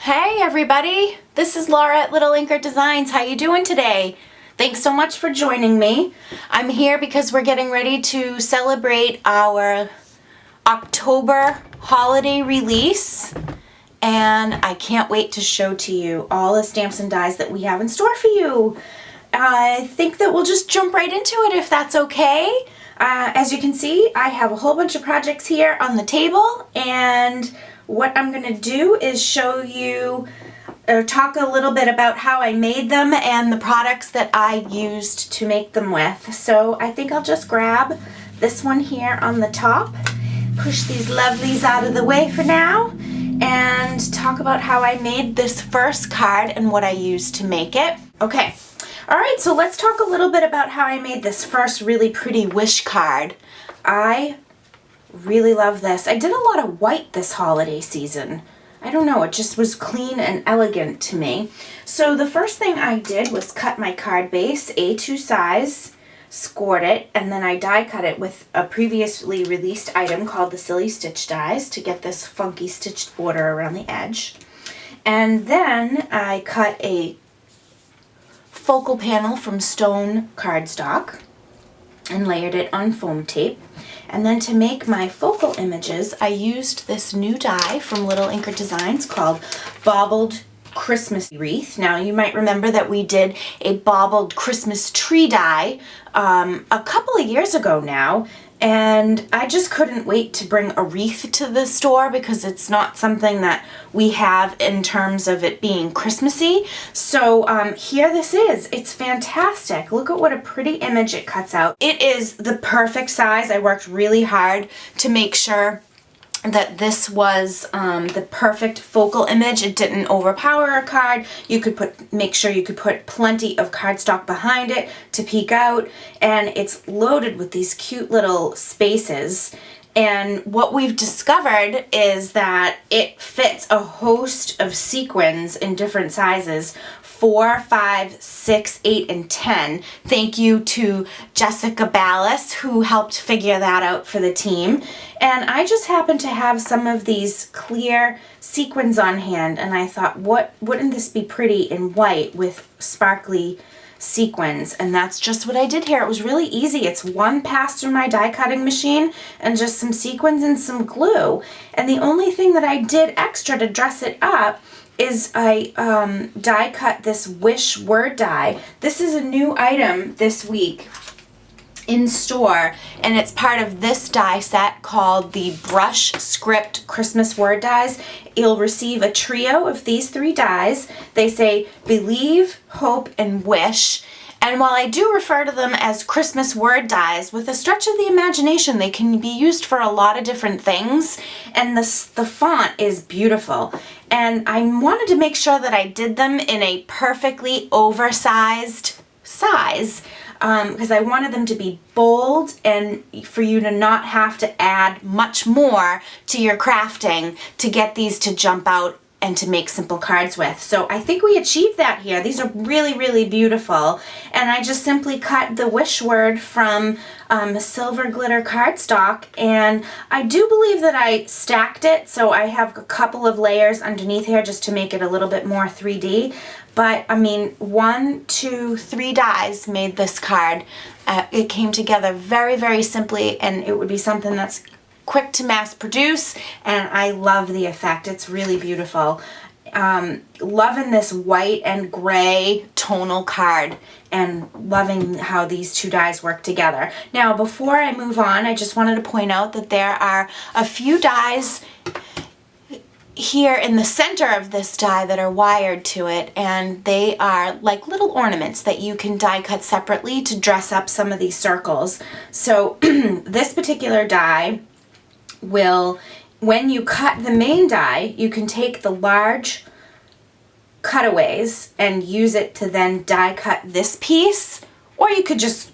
Hey everybody, this is Laura at Lil Inker Designs. How you doing today? Thanks so much for joining me. I'm here because we're getting ready to celebrate our October holiday release, and I can't wait to show to you all the stamps and dies that we have in store for you. I think that we'll just jump right into it if that's okay. As you can see, I have a whole bunch of projects here on the table, and what I'm going to do is show you or talk a little bit about how I made them and the products that I used to make them with. So I think I'll just grab this one here on the top, push these lovelies out of the way for now, and talk about how I made this first card and what I used to make it. Okay. Alright, so let's talk a little bit about how I made this first really pretty wish card. I really love this. I did a lot of white this holiday season. I don't know, it just was clean and elegant to me. So the first thing I did was cut my card base A2 size, scored it, and then I die cut it with a previously released item called the Silly Stitch dies to get this funky stitched border around the edge. And then I cut a focal panel from stone cardstock and layered it on foam tape. And then to make my focal images, I used this new die from Lil Inker Designs called Bobbled Christmas Wreath. Now you might remember that we did a bobbled Christmas tree die a couple of years ago now, and I just couldn't wait to bring a wreath to the store because it's not something that we have in terms of it being Christmassy. So here this is. It's fantastic. Look at what a pretty image it cuts out. It is the perfect size. I worked really hard to make sure that this was the perfect focal image. It didn't overpower a card. You could make sure you could put plenty of cardstock behind it to peek out, and it's loaded with these cute little spaces. And what we've discovered is that it fits a host of sequins in different sizes: 4, 5, 6, 8, and 10. Thank you to Jessica Ballas, who helped figure that out for the team. And I just happened to have some of these clear sequins on hand, and I thought, wouldn't this be pretty in white with sparkly sequins? And that's just what I did here. It was really easy. It's one pass through my die cutting machine and just some sequins and some glue. And the only thing that I did extra to dress it up is I die cut this wish word die. This is a new item this week in store, and it's part of this die set called the Brush Script Christmas Word Dies. You'll receive a trio of these 3 dies. They say believe, hope, and wish. And while I do refer to them as Christmas word dies, with a stretch of the imagination, they can be used for a lot of different things. And the font is beautiful. And I wanted to make sure that I did them in a perfectly oversized size, because I wanted them to be bold and for you to not have to add much more to your crafting to get these to jump out and to make simple cards with. So I think we achieved that here. These are really, really beautiful. And I just simply cut the wish word from silver glitter cardstock, and I do believe that I stacked it, so I have a couple of layers underneath here just to make it a little bit more 3D. But I mean, 1, 2, 3 dies made this card. It came together very, very simply, and it would be something that's quick to mass produce, and I love the effect. It's really beautiful. Loving this white and gray tonal card and loving how these 2 dies work together. Now, before I move on, I just wanted to point out that there are a few dies here in the center of this die that are wired to it, and they are like little ornaments that you can die cut separately to dress up some of these circles. So this particular die will, when you cut the main die, you can take the large cutaways and use it to then die cut this piece, or you could just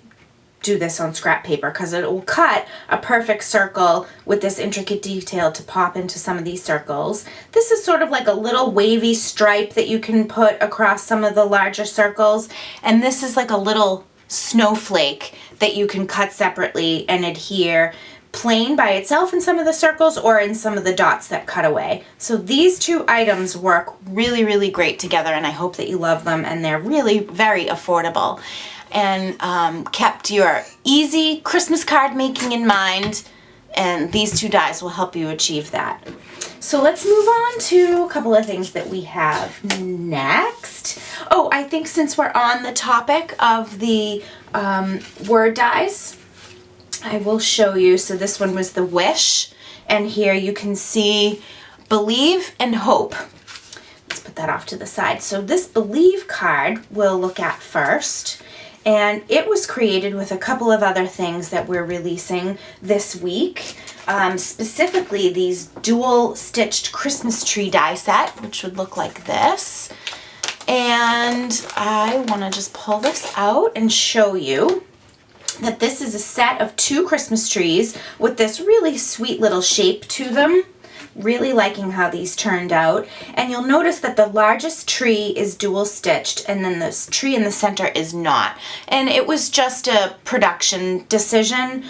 do this on scrap paper because it will cut a perfect circle with this intricate detail to pop into some of these circles. This is sort of like a little wavy stripe that you can put across some of the larger circles, and this is like a little snowflake that you can cut separately and adhere plain by itself in some of the circles or in some of the dots that cut away. So these two items work really, really great together, and I hope that you love them, and they're really very affordable. And kept your easy Christmas card making in mind, and these two dies will help you achieve that. So let's move on to a couple of things that we have next. Oh, I think since we're on the topic of the word dies, I will show you. So this one was the wish, and here you can see believe and hope. Let's put that off to the side. So this believe card we'll look at first, and it was created with a couple of other things that we're releasing this week. Specifically these dual stitched Christmas tree die set, which would look like this. And I want to just pull this out and show you that this is a set of 2 Christmas trees with this really sweet little shape to them. Really liking how these turned out. And you'll notice that the largest tree is dual stitched and then this tree in the center is not. And it was just a production decision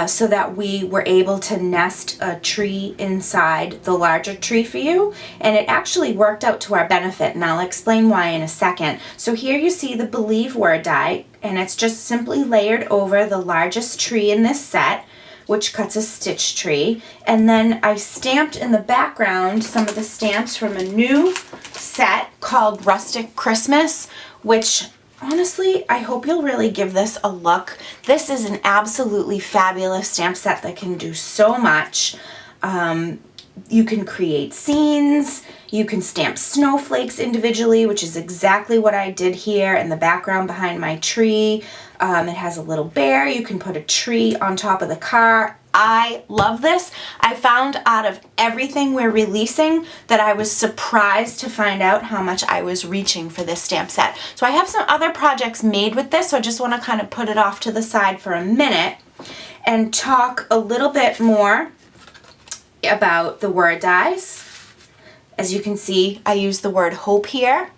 so that we were able to nest a tree inside the larger tree for you. And it actually worked out to our benefit, and I'll explain why in a second. So here you see the believe word die, and it's just simply layered over the largest tree in this set, which cuts a stitch tree. And then I stamped in the background some of the stamps from a new set called Rustic Christmas, which honestly, I hope you'll really give this a look. This is an absolutely fabulous stamp set that can do so much. You can create scenes, you can stamp snowflakes individually, which is exactly what I did here in the background behind my tree. It has a little bear. You can put a tree on top of the car. I love this. I found out of everything we're releasing that I was surprised to find out how much I was reaching for this stamp set. So I have some other projects made with this, so I just want to kind of put it off to the side for a minute and talk a little bit more about the word dies. As you can see, I use the word hope here,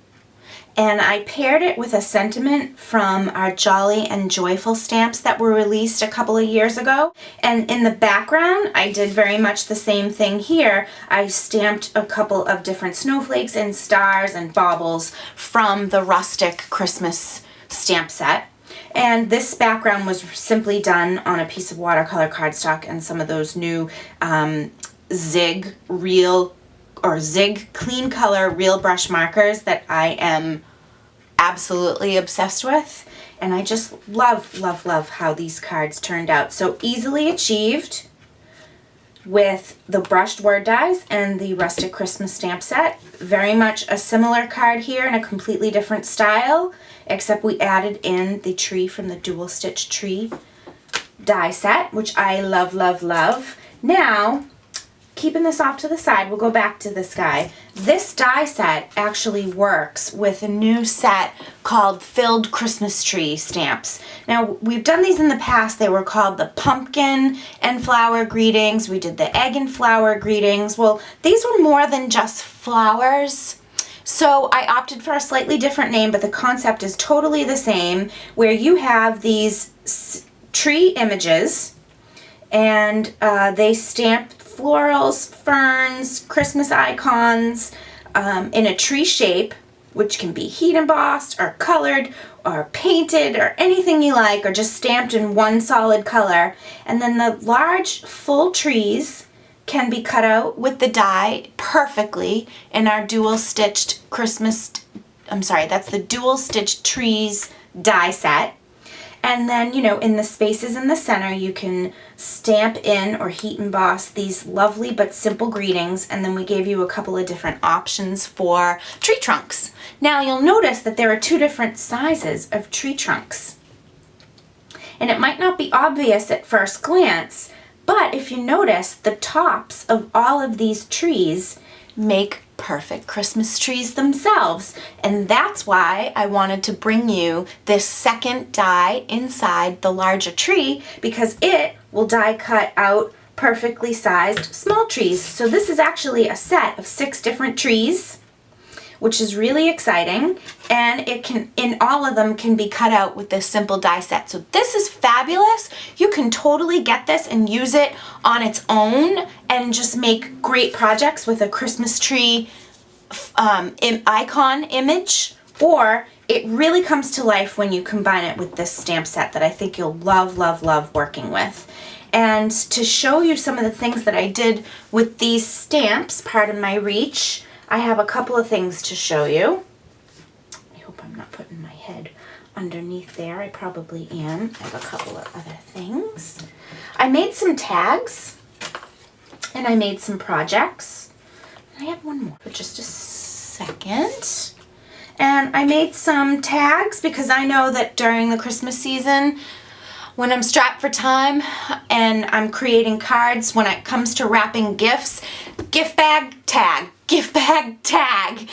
and I paired it with a sentiment from our Jolly and Joyful stamps that were released a couple of years ago. And in the background, I did very much the same thing here. I stamped a couple of different snowflakes and stars and baubles from the Rustic Christmas stamp set. And this background was simply done on a piece of watercolor cardstock and some of those new Zig clean color real brush markers that I am absolutely obsessed with. And I just love, love, love how these cards turned out. So easily achieved with the brushed word dies and the Rustic Christmas stamp set. Very much a similar card here in a completely different style, except we added in the tree from the dual stitch tree die set, which I love, love, love. Now, keeping this off to the side, we'll go back to this guy. This die set actually works with a new set called Filled Christmas Tree stamps. Now, we've done these in the past. They were called the Pumpkin and Flower Greetings. We did the Egg and Flower Greetings. Well, these were more than just flowers. So I opted for a slightly different name, but the concept is totally the same, where you have these tree images, and they stamp florals, ferns, Christmas icons in a tree shape, which can be heat embossed or colored or painted or anything you like, or just stamped in one solid color. And then the large full trees can be cut out with the die perfectly in our dual stitched that's the dual stitched trees die set. And then, you know, in the spaces in the center, you can stamp in or heat emboss these lovely but simple greetings. And then we gave you a couple of different options for tree trunks. Now, you'll notice that there are 2 different sizes of tree trunks. And it might not be obvious at first glance, but if you notice, the tops of all of these trees make perfect Christmas trees themselves. And that's why I wanted to bring you this second die inside the larger tree, because it will die cut out perfectly sized small trees. So this is actually a set of 6 different trees which is really exciting. And it can, in all of them, can be cut out with this simple die set. So this is fabulous. You can totally get this and use it on its own and just make great projects with a Christmas tree icon image, or it really comes to life when you combine it with this stamp set that I think you'll love, love, love working with. And to show you some of the things that I did with these stamps, pardon my reach, I have a couple of things to show you. I hope I'm not putting my head underneath there. I probably am. I have a couple of other things. I made some tags, and I made some projects. I have one more for just a second. And I made some tags because I know that during the Christmas season, when I'm strapped for time and I'm creating cards, when it comes to wrapping gifts, gift bag tag, gift bag tag.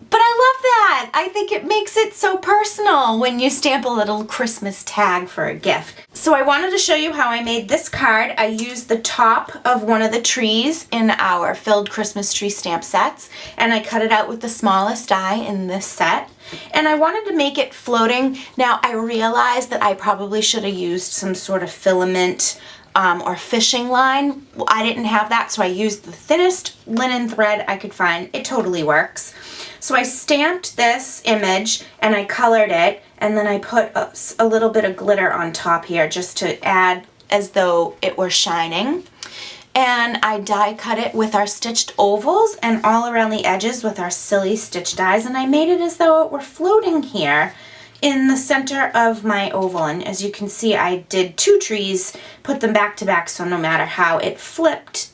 But I love that. I think it makes it so personal when you stamp a little Christmas tag for a gift. So I wanted to show you how I made this card. I used the top of one of the trees in our filled Christmas tree stamp sets, and I cut it out with the smallest die in this set. And I wanted to make it floating. Now I realized that I probably should have used some sort of filament or fishing line. I didn't have that, so I used the thinnest linen thread I could find. It totally works. So I stamped this image and I colored it, and then I put a little bit of glitter on top here just to add as though it were shining. And I die cut it with our stitched ovals and all around the edges with our silly stitch dies, and I made it as though it were floating here in the center of my oval. And as you can see, I did two trees, put them back to back, so no matter how it flipped,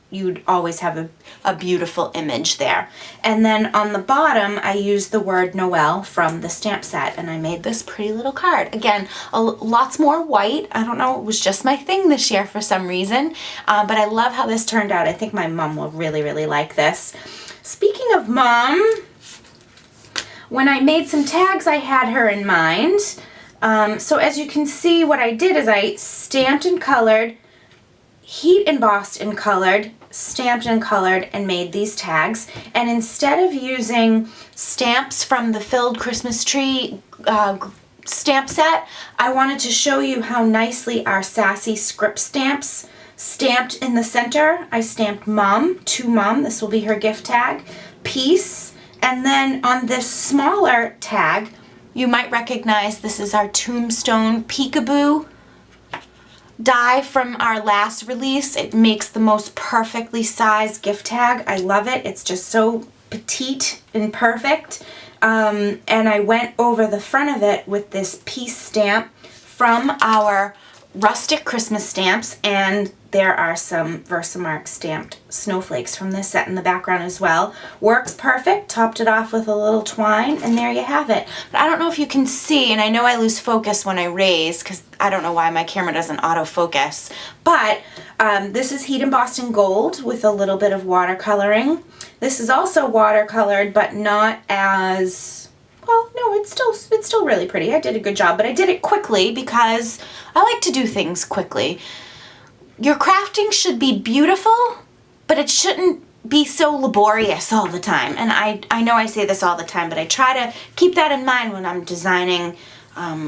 you'd always have a beautiful image there. And then on the bottom, I used the word Noel from the stamp set, and I made this pretty little card. Again, lots more white. I don't know, it was just my thing this year for some reason, but I love how this turned out. I think my mom will really, really like this. Speaking of mom, when I made some tags, I had her in mind. So as you can see, what I did is I stamped and colored, heat embossed and colored, stamped and colored, and made these tags. And instead of using stamps from the filled Christmas tree stamp set, I wanted to show you how nicely our sassy script stamps stamped in the center. I stamped Mom, to Mom, this will be her gift tag, Peace, and then on this smaller tag, you might recognize this is our Tombstone Peekaboo die from our last release. It makes the most perfectly sized gift tag. I love it. It's just so petite and perfect. And I went over the front of it with this Peace stamp from our Rustic Christmas stamps, and there are some Versamark stamped snowflakes from this set in the background as well. Works perfect. Topped it off with a little twine, and there you have it. But I don't know if you can see, and I know I lose focus when I raise because I don't know why my camera doesn't autofocus, but this is heat embossed in gold with a little bit of watercoloring. This is also watercolored, but not as... well, no, it's still really pretty. I did a good job, but I did it quickly because I like to do things quickly. Your crafting should be beautiful, but it shouldn't be so laborious all the time. And I know I say this all the time, but I try to keep that in mind when I'm designing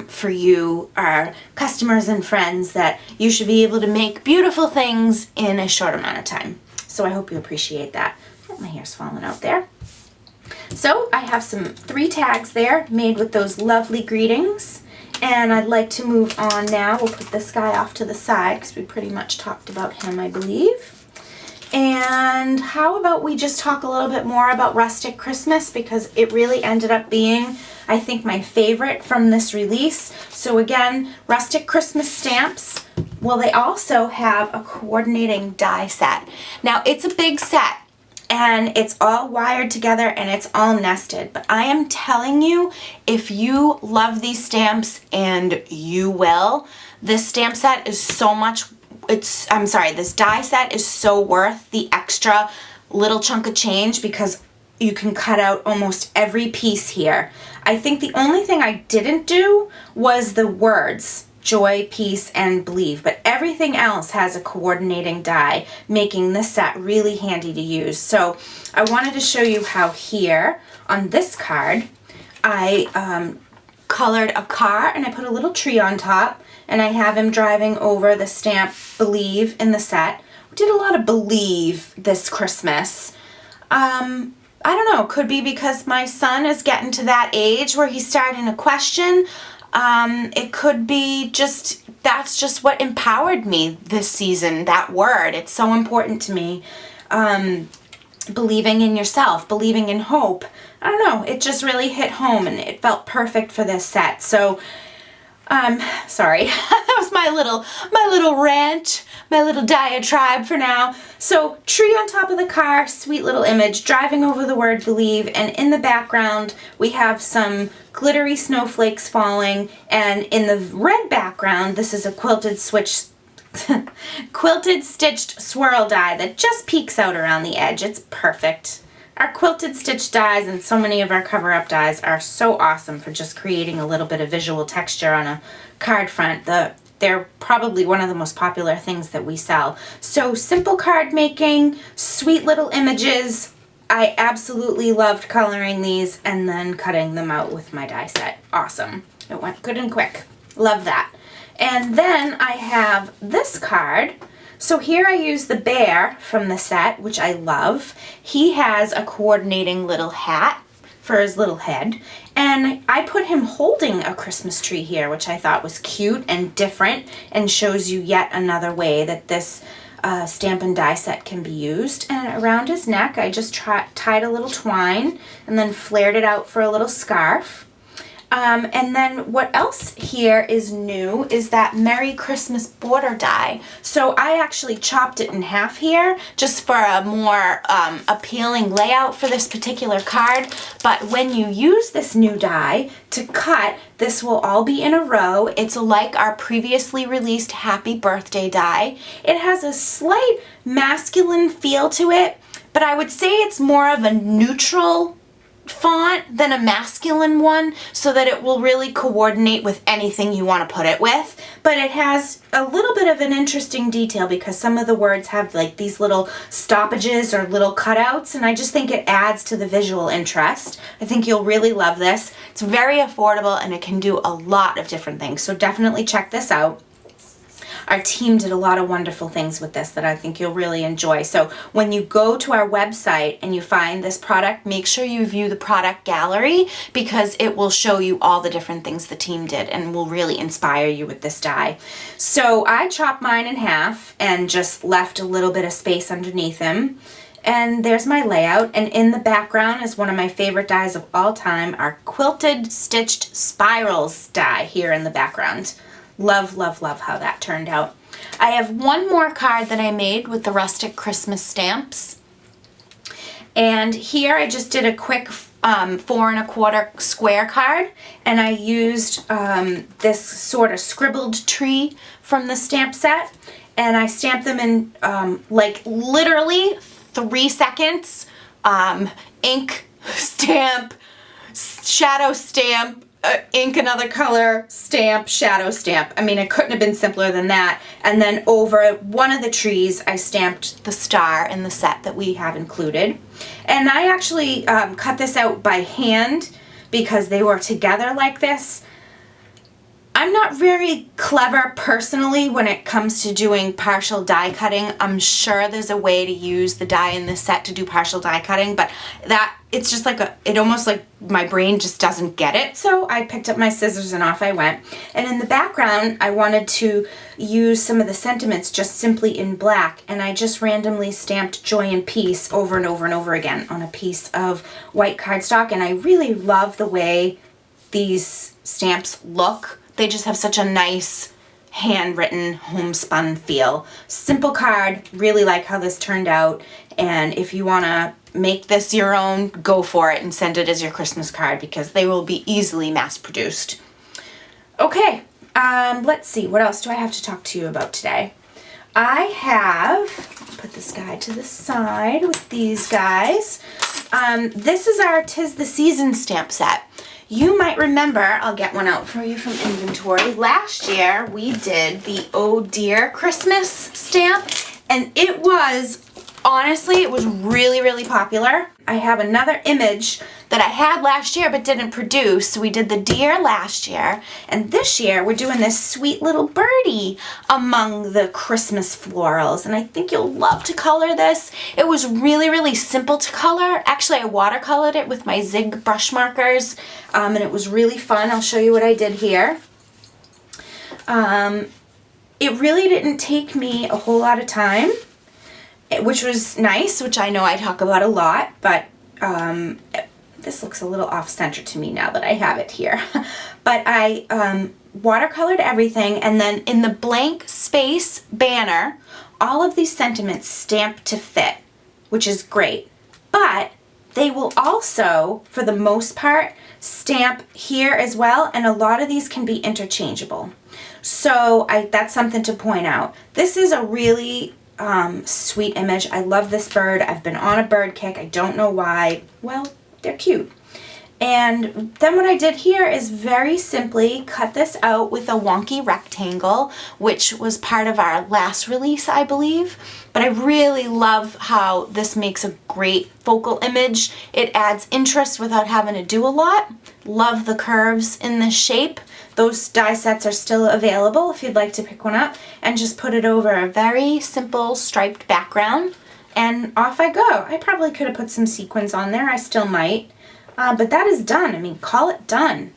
for you, our customers and friends, that you should be able to make beautiful things in a short amount of time. So I hope you appreciate that. Oh, my hair's falling out there. So I have 3 tags there made with those lovely greetings, and I'd like to move on now. We'll put this guy off to the side because we pretty much talked about him, I believe. And how about we just talk a little bit more about Rustic Christmas, because it really ended up being, I think, my favorite from this release. So again, Rustic Christmas stamps. Well, they also have a coordinating die set. Now, it's a big set, and it's all wired together and it's all nested. But I am telling you, if you love these stamps, and you will, this stamp set is so much, this die set is so worth the extra little chunk of change because you can cut out almost every piece here. I think the only thing I didn't do was the words joy, peace, and believe, but everything else has a coordinating die, making this set really handy to use. So I wanted to show you how here on this card, I colored a car and I put a little tree on top, and I have him driving over the stamp believe in the set. We did a lot of believe this Christmas. I don't know, could be because my son is getting to that age where he's starting to question. It could be just, that's just what empowered me this season, that word. It's so important to me. Believing in yourself, believing in hope. I don't know, it just really hit home and it felt perfect for this set. So, sorry, that was my little rant, my little diatribe for now. So, tree on top of the car, sweet little image, driving over the word believe, and in the background we have some glittery snowflakes falling, and in the red background, this is a quilted stitched swirl die that just peeks out around the edge. It's perfect. Our quilted stitch dies and so many of our cover-up dies are so awesome for just creating a little bit of visual texture on a card front. They're probably one of the most popular things that we sell. So simple card making, sweet little images. I absolutely loved coloring these and then cutting them out with my die set. Awesome. It went good and quick. Love that. And then I have this card. So here I use the bear from the set, which I love. He has a coordinating little hat for his little head. And I put him holding a Christmas tree here, which I thought was cute and different and shows you yet another way that this stamp and die set can be used. And around his neck, I just tied a little twine and then flared it out for a little scarf. And then what else here is new is that Merry Christmas border die. So I actually chopped it in half here just for a more appealing layout for this particular card. But when you use this new die to cut, this will all be in a row. It's like our previously released Happy Birthday die. It has a slight masculine feel to it, but I would say it's more of a neutral font than a masculine one, so that it will really coordinate with anything you want to put it with. But it has a little bit of an interesting detail because some of the words have like these little stoppages or little cutouts, and I just think it adds to the visual interest. I think you'll really love this. It's very affordable and it can do a lot of different things, so definitely check this out. Our team did a lot of wonderful things with this that I think you'll really enjoy. So when you go to our website and you find this product, make sure you view the product gallery because it will show you all the different things the team did and will really inspire you with this die. So I chopped mine in half and just left a little bit of space underneath him. And there's my layout, and in the background is one of my favorite dies of all time, our Quilted Stitched Spirals die here in the background. Love, love, love how that turned out. I have one more card that I made with the Rustic Christmas stamps. And here I just did a quick 4 1/4 square card, and I used this sort of scribbled tree from the stamp set, and I stamped them in like literally 3 seconds. Ink, stamp, shadow stamp, ink another color, stamp, shadow stamp. I mean, it couldn't have been simpler than that. And then over one of the trees, I stamped the star in the set that we have included. And I actually cut this out by hand because they were together like this. I'm not very clever personally when it comes to doing partial die cutting. I'm sure there's a way to use the die in this set to do partial die cutting, but it's just like it almost like my brain just doesn't get it. So I picked up my scissors and off I went. And in the background, I wanted to use some of the sentiments just simply in black, and I just randomly stamped joy and peace over and over and over again on a piece of white cardstock, and I really love the way these stamps look. They just have such a nice handwritten homespun feel. Simple card, really like how this turned out, and if you want to make this your own, go for it and send it as your Christmas card because they will be easily mass produced. Okay, let's see, what else do I have to talk to you about today? I have, put this guy to the side with these guys. This is our 'Tis the Season stamp set. You might remember, I'll get one out for you from inventory. Last year we did the Oh Dear Christmas stamp, and it was, honestly, it was really, really popular. I have another image that I had last year but didn't produce. We did the deer last year, and this year we're doing this sweet little birdie among the Christmas florals, and I think you'll love to color this. It was really, really simple to color. Actually, I watercolored it with my Zig brush markers, and it was really fun. I'll show you what I did here. It really didn't take me a whole lot of time, which was nice, which I know I talk about a lot, but this looks a little off-center to me now that I have it here. But I watercolored everything, and then in the blank space banner, all of these sentiments stamped to fit, which is great. But they will also, for the most part, stamp here as well, and a lot of these can be interchangeable. So that's something to point out. This is a really sweet image. I love this bird. I've been on a bird kick. I don't know why. Well, they're cute. And then what I did here is very simply cut this out with a wonky rectangle, which was part of our last release, I believe. But I really love how this makes a great focal image. It adds interest without having to do a lot. Love the curves in this shape. Those die sets are still available if you'd like to pick one up, and just put it over a very simple striped background, and off I go. I probably could have put some sequins on there. I still might. But that is done. I mean, call it done.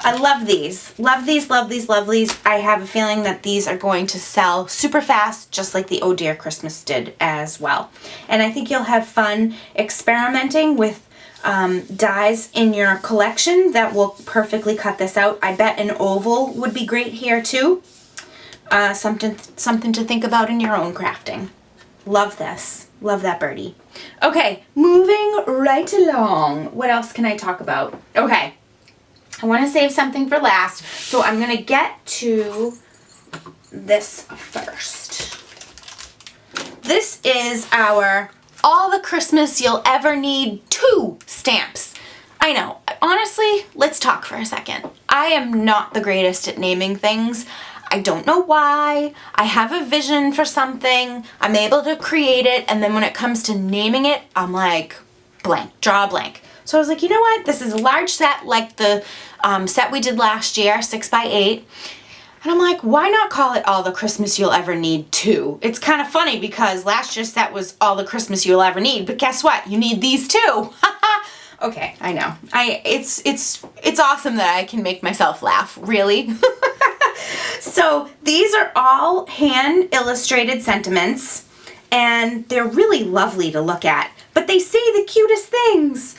I love these. Love these, love these, love these. I have a feeling that these are going to sell super fast, just like the Oh Dear Christmas did as well. And I think you'll have fun experimenting with dies in your collection that will perfectly cut this out. I bet an oval would be great here too. Something to think about in your own crafting. Love this. Love that birdie. Okay, moving right along. What else can I talk about? Okay, I want to save something for last, so I'm going to get to this first. This is our All the Christmas You'll Ever Need 2 stamps. I know. Honestly, let's talk for a second. I am not the greatest at naming things. I don't know why. I have a vision for something. I'm able to create it, and then when it comes to naming it, I'm like, blank, draw a blank. So I was like, you know what? This is a large set like the set we did last year, 6x8. And I'm like, why not call it All the Christmas You'll Ever Need 2? It's kind of funny because last year's set was All the Christmas You'll Ever Need, but guess what? You need these too. Okay, I know. It's awesome that I can make myself laugh, really. So these are all hand illustrated sentiments, and they're really lovely to look at, but they say the cutest things.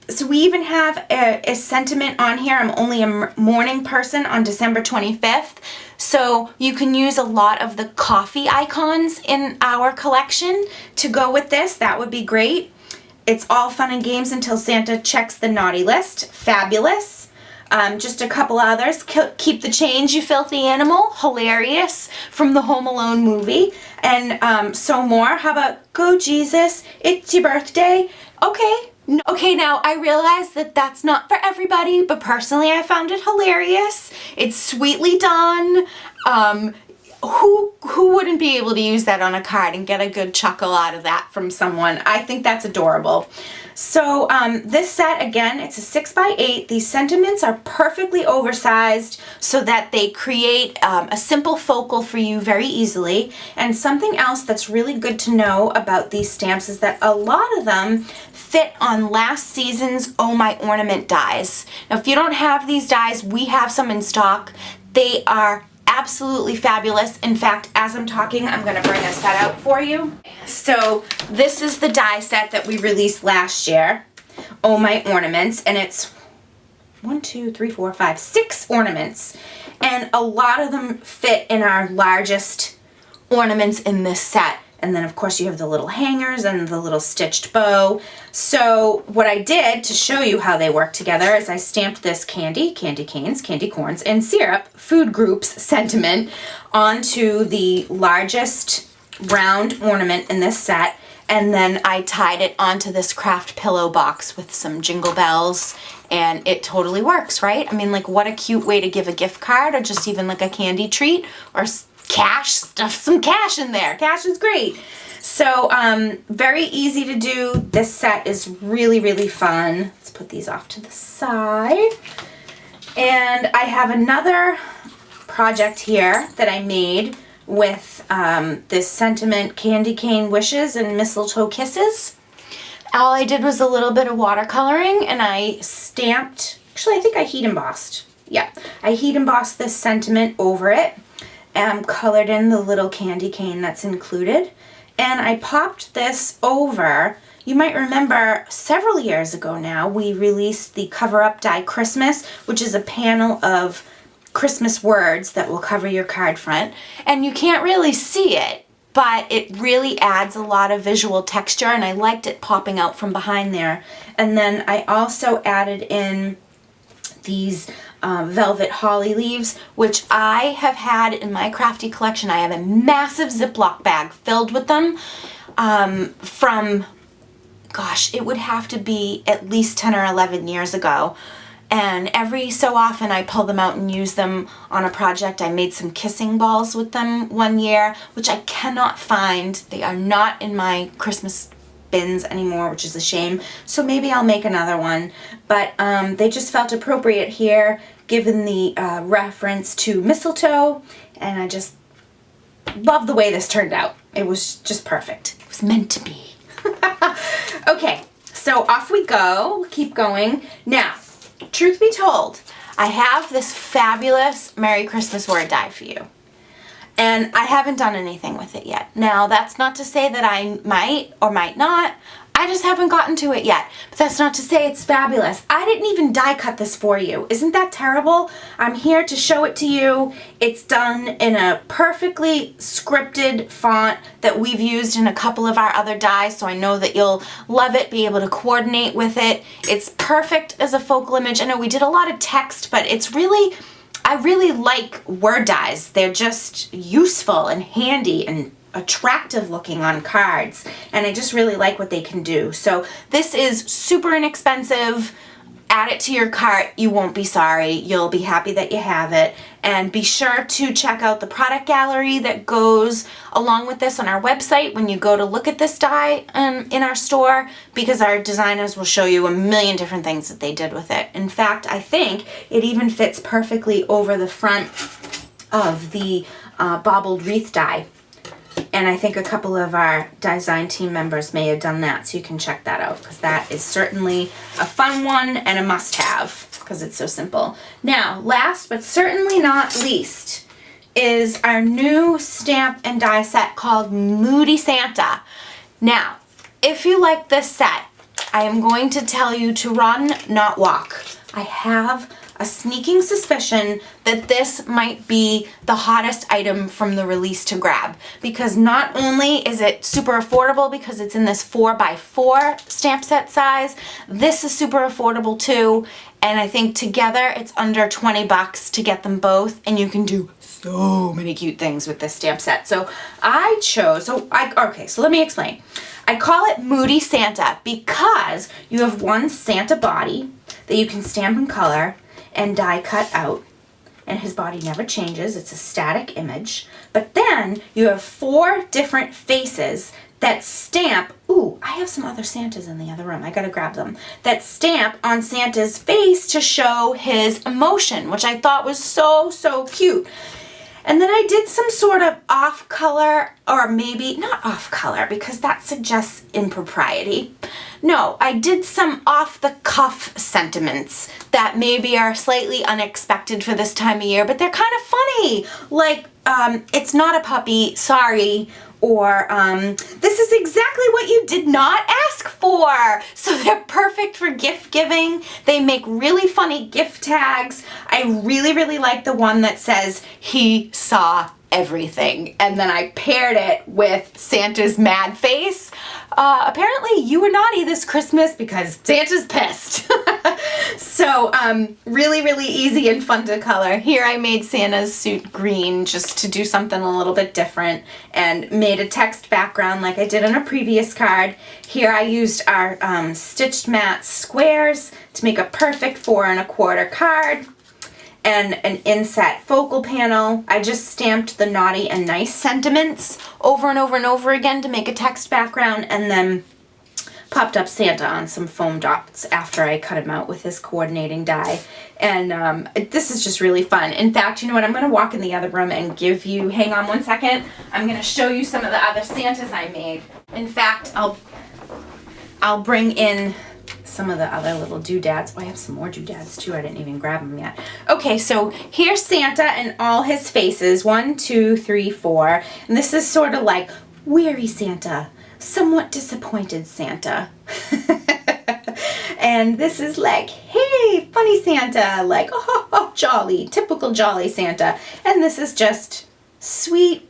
So we even have a sentiment on here. I'm only a morning person on December 25th. So you can use a lot of the coffee icons in our collection to go with this. That would be great. It's all fun and games until Santa checks the naughty list. Fabulous. Just a couple others. Keep the change, you filthy animal. Hilarious, from the Home Alone movie. And so more. How about Go Jesus, it's your birthday. Okay. No. Okay, now I realize that that's not for everybody, but personally I found it hilarious. It's sweetly done. Who wouldn't be able to use that on a card and get a good chuckle out of that from someone? I think that's adorable. So this set, again, it's a 6x8. These sentiments are perfectly oversized so that they create a simple focal for you very easily. And something else that's really good to know about these stamps is that a lot of them fit on last season's Oh My Ornament dies. Now, if you don't have these dies, we have some in stock. They are absolutely fabulous. In fact, as I'm talking, I'm going to bring a set out for you. So this is the die set that we released last year, Oh My Ornaments, and it's 6 ornaments, and a lot of them fit in our largest ornaments in this set. And then of course you have the little hangers and the little stitched bow. So what I did to show you how they work together is I stamped this candy canes, candy corns, and syrup food groups sentiment onto the largest round ornament in this set. And then I tied it onto this craft pillow box with some jingle bells, and it totally works, right? I mean, like, what a cute way to give a gift card, or just even like a candy treat, or cash, stuff some cash in there. Cash is great. So very easy to do. This set is really, really fun. Let's put these off to the side. And I have another project here that I made with this sentiment candy cane wishes and mistletoe kisses. All I did was a little bit of watercoloring, and I stamped, actually I think I heat embossed. Yeah, I heat embossed this sentiment over it and colored in the little candy cane that's included. And I popped this over. You might remember several years ago now, we released the Cover Up Die Christmas, which is a panel of Christmas words that will cover your card front. And you can't really see it, but it really adds a lot of visual texture, and I liked it popping out from behind there. And then I also added in these velvet holly leaves, which I have had in my crafty collection. I have a massive Ziploc bag filled with them from, gosh, it would have to be at least 10 or 11 years ago. And every so often I pull them out and use them on a project. I made some kissing balls with them one year, which I cannot find. They are not in my Christmas bins anymore, which is a shame. So maybe I'll make another one. But they just felt appropriate here, given the reference to mistletoe. And I just love the way this turned out. It was just perfect. It was meant to be. Okay, so off we go. Keep going. Now, truth be told, I have this fabulous Merry Christmas word die for you. And I haven't done anything with it yet. Now, that's not to say that I might or might not. I just haven't gotten to it yet. But that's not to say it's fabulous. I didn't even die cut this for you. Isn't that terrible? I'm here to show it to you. It's done in a perfectly scripted font that we've used in a couple of our other dies, so I know that you'll love it, be able to coordinate with it. It's perfect as a focal image. I know we did a lot of text, but it's really, I really like word dies. They're just useful and handy and attractive looking on cards, and I just really like what they can do. So this is super inexpensive. Add it to your cart. You won't be sorry. You'll be happy that you have it. And be sure to check out the product gallery that goes along with this on our website when you go to look at this die in our store, because our designers will show you a million different things that they did with it. In fact, I think it even fits perfectly over the front of the bobbled wreath die. And I think a couple of our design team members may have done that, so you can check that out, because that is certainly a fun one and a must-have, because it's so simple. Now, last but certainly not least is our new stamp and die set called Moody Santa. Now, if you like this set, I am going to tell you to run, not walk. I have a sneaking suspicion that this might be the hottest item from the release to grab, because not only is it super affordable because it's in this 4x4 stamp set size, this is super affordable too, and I think together it's under 20 bucks to get them both, and you can do so many cute things with this stamp set. So I chose, okay, so let me explain. I call it Moody Santa because you have one Santa body that you can stamp and color and die cut out, and his body never changes. It's a static image. But then you have 4 different faces that stamp, ooh, I have some other Santas in the other room, I gotta grab them, that stamp on Santa's face to show his emotion, which I thought was so, so cute. And then I did some sort of off color, or maybe not off color because that suggests impropriety. No, I did some off the cuff sentiments that maybe are slightly unexpected for this time of year, but they're kind of funny. Like, it's not a puppy, sorry, or this is exactly what you did not ask for. So they're perfect for gift giving. They make really funny gift tags. I really, really like the one that says, "He saw everything," and then I paired it with Santa's mad face. Apparently you were naughty this Christmas because Santa's pissed. So really, really easy and fun to color. Here I made Santa's suit green just to do something a little bit different, and made a text background like I did on a previous card. Here I used our stitched matte squares to make a perfect 4 1/4 card, and an inset focal panel. I just stamped the naughty and nice sentiments over and over and over again to make a text background, and then popped up Santa on some foam dots after I cut him out with his coordinating die. And this is just really fun. In fact, you know what? I'm going to walk in the other room and give you, hang on one second, I'm going to show you some of the other Santas I made. In fact, I'll bring in some of the other little doodads. Oh, I have some more doodads too. I didn't even grab them yet. Okay, so here's Santa and all his faces. 1, 2, 3, 4. And this is sort of like weary Santa, somewhat disappointed Santa. And this is like, hey, funny Santa, like, oh, jolly, typical jolly Santa. And this is just sweet,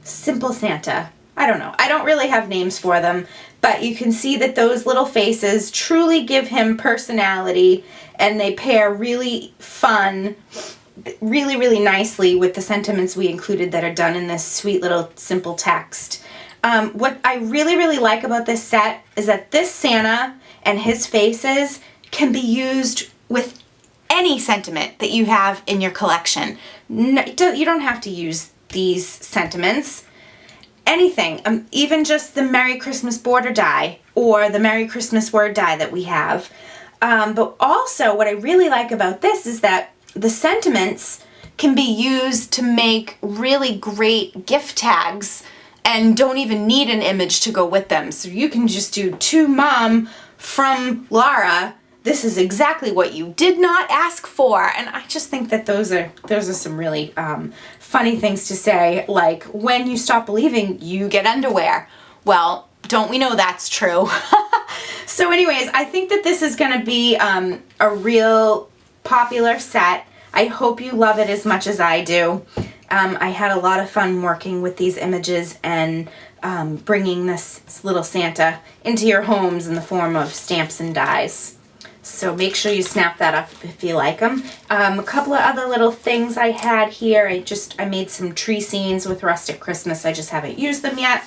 simple Santa. I don't know. I don't really have names for them, but you can see that those little faces truly give him personality, and they pair really fun, really, really nicely with the sentiments we included that are done in this sweet little simple text. What I really, really like about this set is that this Santa and his faces can be used with any sentiment that you have in your collection. No, you don't have to use these sentiments. Anything, even just the Merry Christmas border die or the Merry Christmas word die that we have. But also what I really like about this is that the sentiments can be used to make really great gift tags and don't even need an image to go with them. So you can just do to Mom from Laura. This is exactly what you did not ask for. And I just think that those are some really funny things to say, like, when you stop believing, you get underwear. Well, don't we know that's true? So anyways, I think that this is going to be a real popular set. I hope you love it as much as I do. I had a lot of fun working with these images and bringing this little Santa into your homes in the form of stamps and dies. So make sure you snap that up if you like them. A couple of other little things I had here. I made some tree scenes with Rustic Christmas. I just haven't used them yet.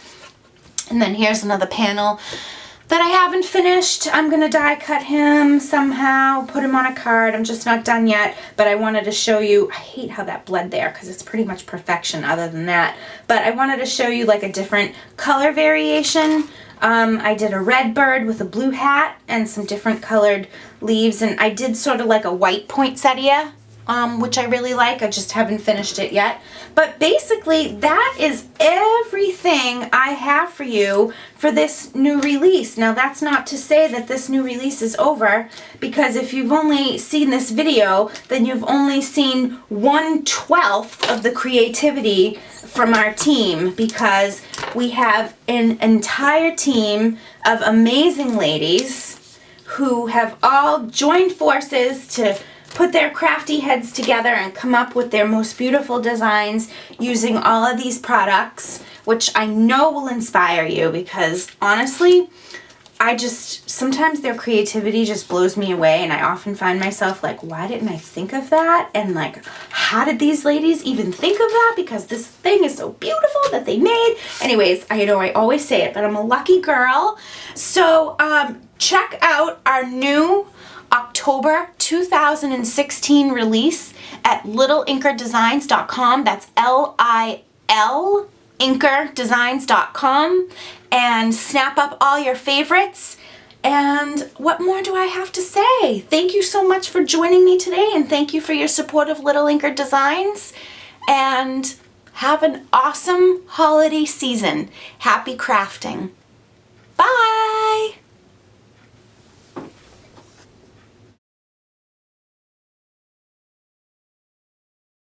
And then here's another panel that I haven't finished. I'm going to die cut him somehow, put him on a card. I'm just not done yet, but I wanted to show you, I hate how that bled there because it's pretty much perfection other than that, but I wanted to show you like a different color variation. I did a red bird with a blue hat and some different colored leaves, and I did sort of like a white poinsettia, which I really like. I just haven't finished it yet. But basically, that is everything I have for you for this new release. Now, that's not to say that this new release is over, because if you've only seen this video, then you've only seen 1/12 of the creativity from our team, because we have an entire team of amazing ladies who have all joined forces to put their crafty heads together and come up with their most beautiful designs using all of these products, which I know will inspire you, because honestly, sometimes their creativity just blows me away, and I often find myself like, why didn't I think of that? And like, how did these ladies even think of that? Because this thing is so beautiful that they made. Anyways, I know I always say it, but I'm a lucky girl. So check out our new October 2016 release at lilinkerdesigns.com. That's L-I-L inkerdesigns.com, and snap up all your favorites. And what more do I have to say? Thank you so much for joining me today, and thank you for your support of Lil Inker Designs, and have an awesome holiday season. Happy crafting. Bye!